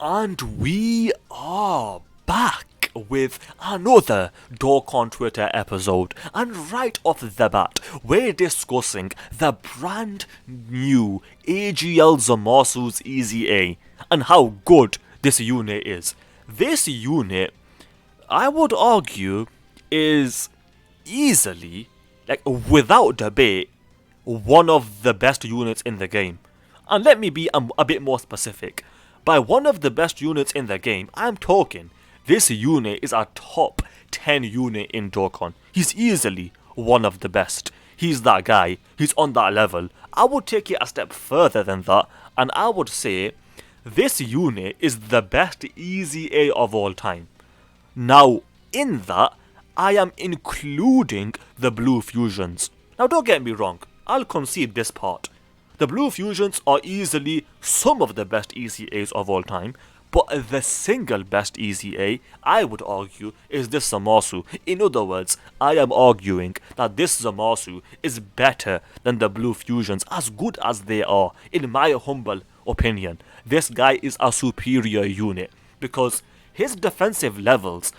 And we are back with another Dokkan Twitter episode, and right off the bat, we're discussing the brand new AGL Zamasu's EZA and how good this unit is. This unit, I would argue, is easily, like without debate, one of the best units in the game. And let me be a bit more specific. By one of the best units in the game, I'm talking this unit is a top 10 unit in Dokkan. He's easily one of the best. He's that guy. He's on that level. I would take it a step further than that, and I would say this unit is the best EZA of all time. Now, in that, I am including the blue fusions. Now, don't get me wrong. I'll concede this part. The blue fusions are easily some of the best EZAs of all time, but the single best EZA, I would argue, is this Zamasu. In other words, I am arguing that this Zamasu is better than the blue fusions, as good as they are, in my humble opinion. This guy is a superior unit, because his defensive levels,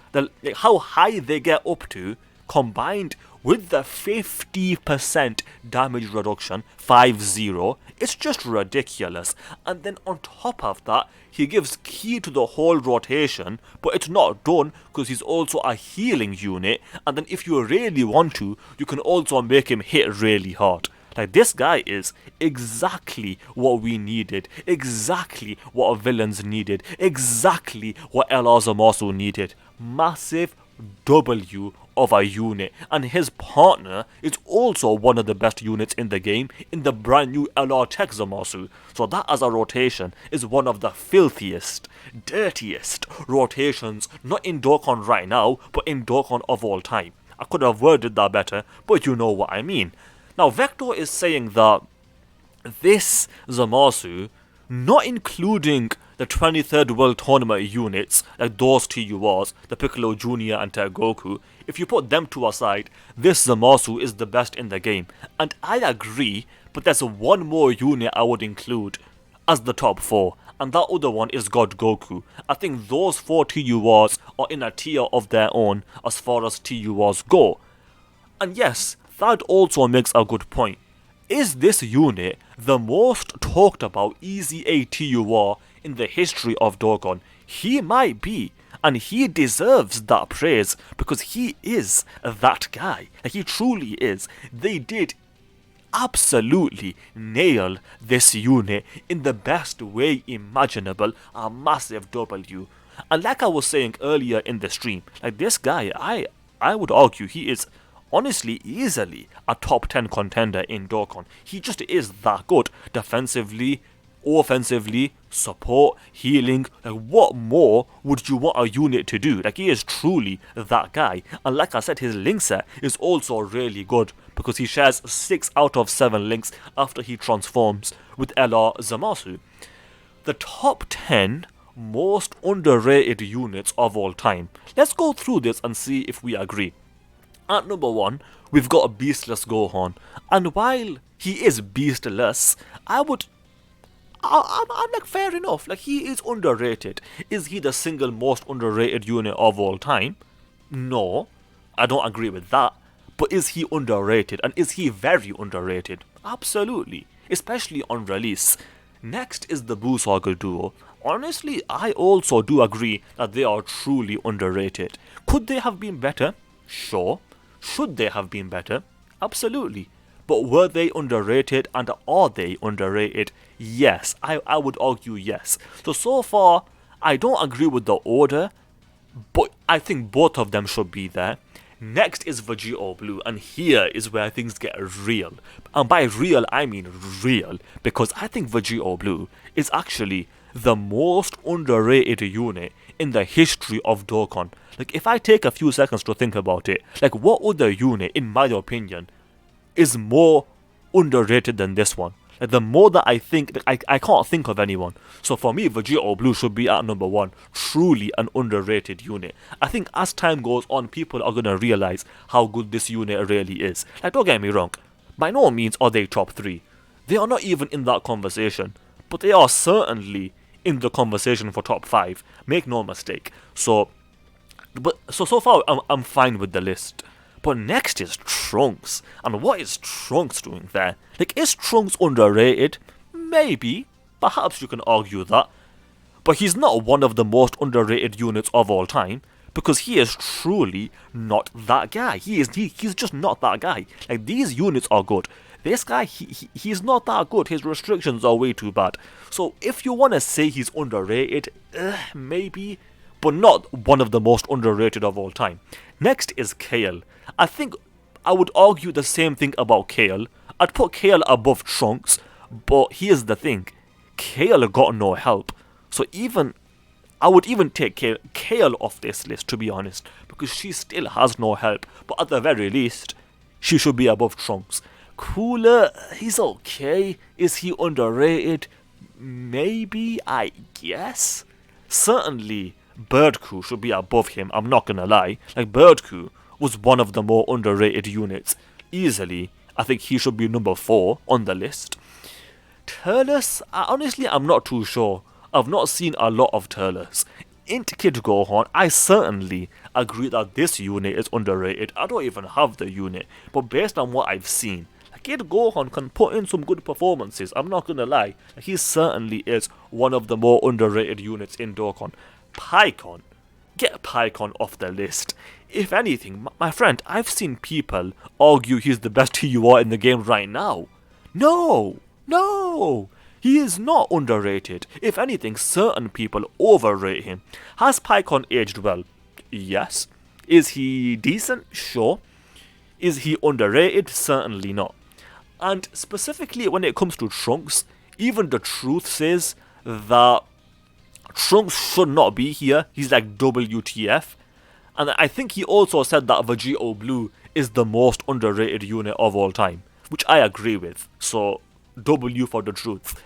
how high they get up to, combined with the 50% damage reduction, 5-0, it's just ridiculous. And then on top of that, he gives key to the whole rotation, but it's not done because he's also a healing unit, and then if you really want to, you can also make him hit really hard. Like, this guy is exactly what we needed, exactly what our villains needed, exactly what LR Zamasu needed. Massive W of a unit, and his partner is also one of the best units in the game in the brand new LR Tech Zamasu. So that as a rotation is one of the filthiest, dirtiest rotations, not in Dokkan right now, but in Dokkan of all time. I could have worded that better, but you know what I mean. Now, Vector is saying that this Zamasu, not including the 23rd World Tournament units, like those TURs, the Piccolo Jr. and Goku, if you put them two aside, this Zamasu is the best in the game. And I agree, but there's one more unit I would include as the top 4, and that other one is God Goku. I think those 4 TURs are in a tier of their own as far as TURs go. And yes, that also makes a good point. Is this unit the most talked about EZA TUR in the history of Dokkan? He might be, and he deserves that praise because he is that guy. He truly is. They did absolutely nail this unit in the best way imaginable. A massive W. And like I was saying earlier in the stream, like this guy, I would argue he is honestly easily a top 10 contender in Dokkan. He just is that good. Defensively, offensively, support, healing. Like, what more would you want a unit to do? Like, he is truly that guy. And like I said, his link set is also really good because he shares 6 out of 7 links after he transforms with LR Zamasu. The top 10 most underrated units of all time. Let's go through this and see if we agree. At number 1, we've got a beastless Gohan, and while he is beastless, I'm like, fair enough, like, he is underrated. Is he the single most underrated unit of all time? No, I don't agree with that, but is he underrated, and is he very underrated? Absolutely, especially on release. Next is the Buu Saga duo. Honestly, I also do agree that they are truly underrated. Could they have been better? Sure. Should they have been better? Absolutely. But were they underrated, and are they underrated? Yes, I would argue yes. So far, I don't agree with the order, but I think both of them should be there. Next is Vegeta Blue, and here is where things get real. And by real, I mean real, because I think Vegeta Blue is actually the most underrated unit in the history of Dokkan. Like, if I take a few seconds to think about it, like, what other unit, in my opinion, is more underrated than this one? Like, the more that I think, like, I can't think of anyone. So for me, Vegeta Blue should be at number 1. Truly an underrated unit. I think as time goes on, people are going to realize how good this unit really is. Like, don't get me wrong, by no means are they top 3. They are not even in that conversation. But they are certainly in the conversation for top 5. Make no mistake. So far I'm fine with the list. But next is Trunks. And what is Trunks doing there? Like, is Trunks underrated? Maybe. Perhaps you can argue that. But he's not one of the most underrated units of all time, because he is truly not that guy. He's just not that guy. Like, these units are good. This guy, he's not that good. His restrictions are way too bad. So if you want to say he's underrated, maybe, but not one of the most underrated of all time. Next is Kale. I think I would argue the same thing about Kale. I'd put Kale above Trunks, but here's the thing. Kale got no help. So I would even take Kale off this list, to be honest, because she still has no help. But at the very least, she should be above Trunks. Cooler, he's okay. Is he underrated? Maybe, I guess. Certainly, Birdcoo should be above him, I'm not gonna lie. Like, Birdcoo was one of the more underrated units. Easily, I think he should be number 4 on the list. Turles, honestly, I'm not too sure. I've not seen a lot of Turles. Int Kid Gohan, I certainly agree that this unit is underrated. I don't even have the unit, but based on what I've seen, Kid Gohan can put in some good performances, I'm not gonna lie. He certainly is one of the more underrated units in Dokkan. Piccolo, get Piccolo off the list. If anything, my friend, I've seen people argue he's the best TUR in the game right now. No! He is not underrated. If anything, certain people overrate him. Has Piccolo aged well? Yes. Is he decent? Sure. Is he underrated? Certainly not. And specifically when it comes to Trunks, even the truth says that Trunks should not be here. He's like WTF. And I think he also said that Vegeta Blue is the most underrated unit of all time, which I agree with. So, W for the truth.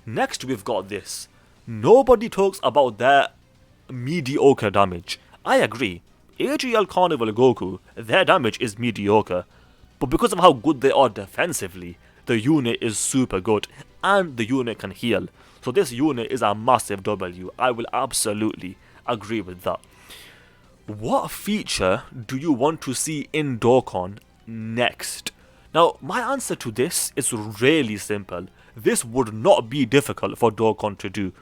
Next we've got this. Nobody talks about their mediocre damage. I agree. AGL Carnival Goku, their damage is mediocre. But because of how good they are defensively, the unit is super good. And the unit can heal. So this unit is a massive W. I will absolutely agree with that. What feature do you want to see in Dokkan next? Now, my answer to this is really simple. This would not be difficult for Dokkan to do.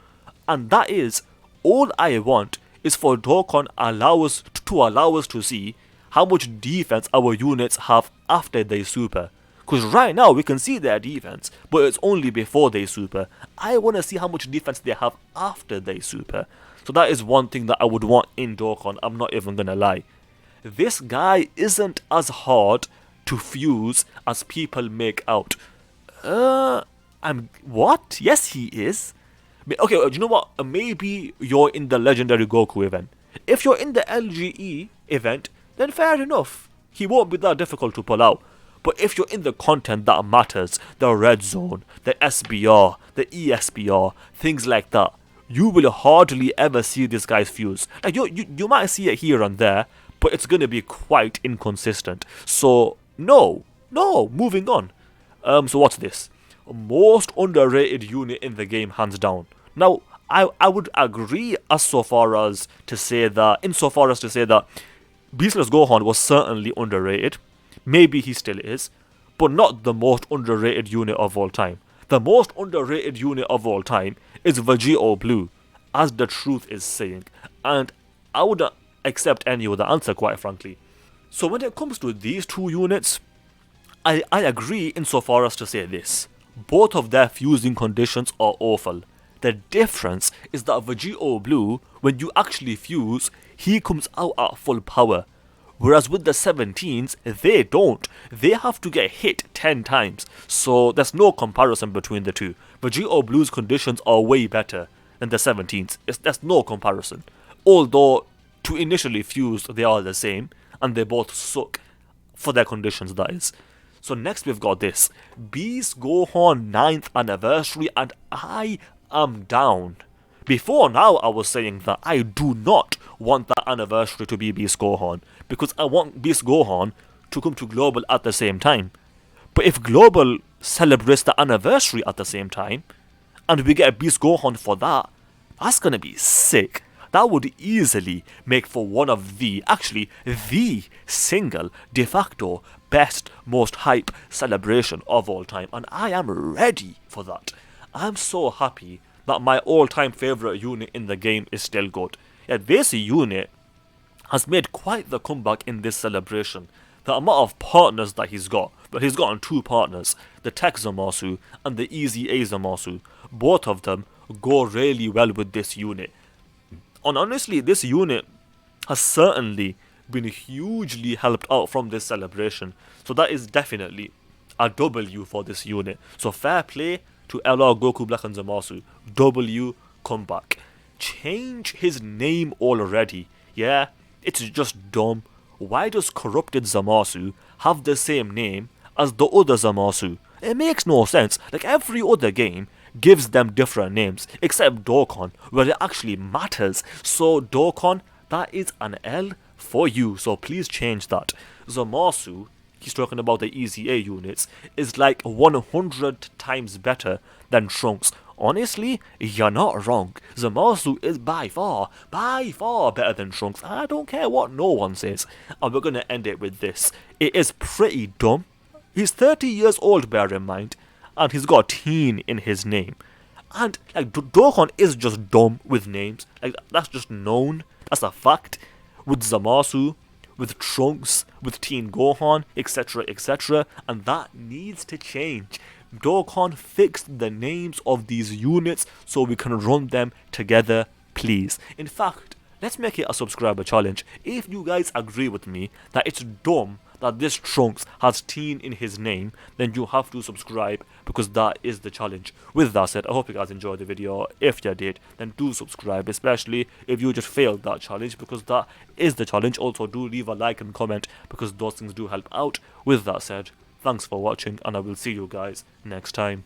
And that is, all I want is for Dokkan to allow us to see how much defense our units have after they super. Because right now we can see their defense, but it's only before they super. I want to see how much defense they have after they super. So that is one thing that I would want in Dokkan, I'm not even gonna lie. This guy isn't as hard to fuse as people make out. What? Yes, he is. Okay, do you know what? Maybe you're in the Legendary Goku event. If you're in the LGE event, then fair enough. He won't be that difficult to pull out. But if you're in the content that matters, the Red Zone, the SBR, the ESBR, things like that, you will hardly ever see this guy's fuse. Like, you might see it here and there, but it's going to be quite inconsistent. So, no, moving on. So what's this? Most underrated unit in the game, hands down. Now, I would agree insofar as to say that Beastless Gohan was certainly underrated. Maybe he still is, but not the most underrated unit of all time. The most underrated unit of all time is Vegeta Blue, as the truth is saying, and I wouldn't accept any other answer, quite frankly. So when it comes to these two units, I agree insofar as to say this. Both of their fusing conditions are awful. The difference is that Vegeta Blue, when you actually fuse, he comes out at full power. Whereas with the 17s, they don't. They have to get hit 10 times. So there's no comparison between the two. Vegeta Blue's conditions are way better than the 17s. There's no comparison. Although, to initially fuse, they are the same. And they both suck for their conditions, that is. So next we've got this. Beast Gohan 9th anniversary, and I am down. Before now, I was saying that I do not want that anniversary to be Beast Gohan, because I want Beast Gohan to come to Global at the same time. But if Global celebrates the anniversary at the same time, and we get Beast Gohan for that, That's gonna be sick. That would easily make for one of actually the single de facto best, most hype celebration of all time, and I am ready for that. I'm so happy that my all-time favorite unit in the game is still good. Yeah, this unit has made quite the comeback in this celebration. The amount of partners that he's got, but he's gotten 2 partners, the Tech Zamasu and the EZA Zamasu. Both of them go really well with this unit. And honestly, this unit has certainly been hugely helped out from this celebration. So that is definitely a W for this unit. So fair play to LR Goku Black and Zamasu. W comeback. Change his name already. Yeah, it's just dumb. Why does corrupted Zamasu have the same name as the other Zamasu? It makes no sense. Like, every other game gives them different names, except Dokkan, where it actually matters. So Dokkan, that is an L for you, so please change that. Zamasu, he's talking about the EZA units, is like 100 times better than Trunks. Honestly, you're not wrong. Zamasu is by far better than Trunks. I don't care what no one says. And we're gonna end it with this. It is pretty dumb. He's 30 years old, bear in mind, and he's got teen in his name. And like, Dokkan is just dumb with names. Like, that's just known. That's a fact. With Zamasu, with Trunks, with Teen Gohan, etc, etc, and that needs to change. Dokkan fixed the names of these units so we can run them together, please. In fact, let's make it a subscriber challenge. If you guys agree with me that it's dumb that this Trunks has teen in his name, then you have to subscribe, because that is the challenge. With that said, I hope you guys enjoyed the video. If you did, then do subscribe, especially if you just failed that challenge, because that is the challenge. Also, do leave a like and comment, because those things do help out. With that said, thanks for watching, and I will see you guys next time.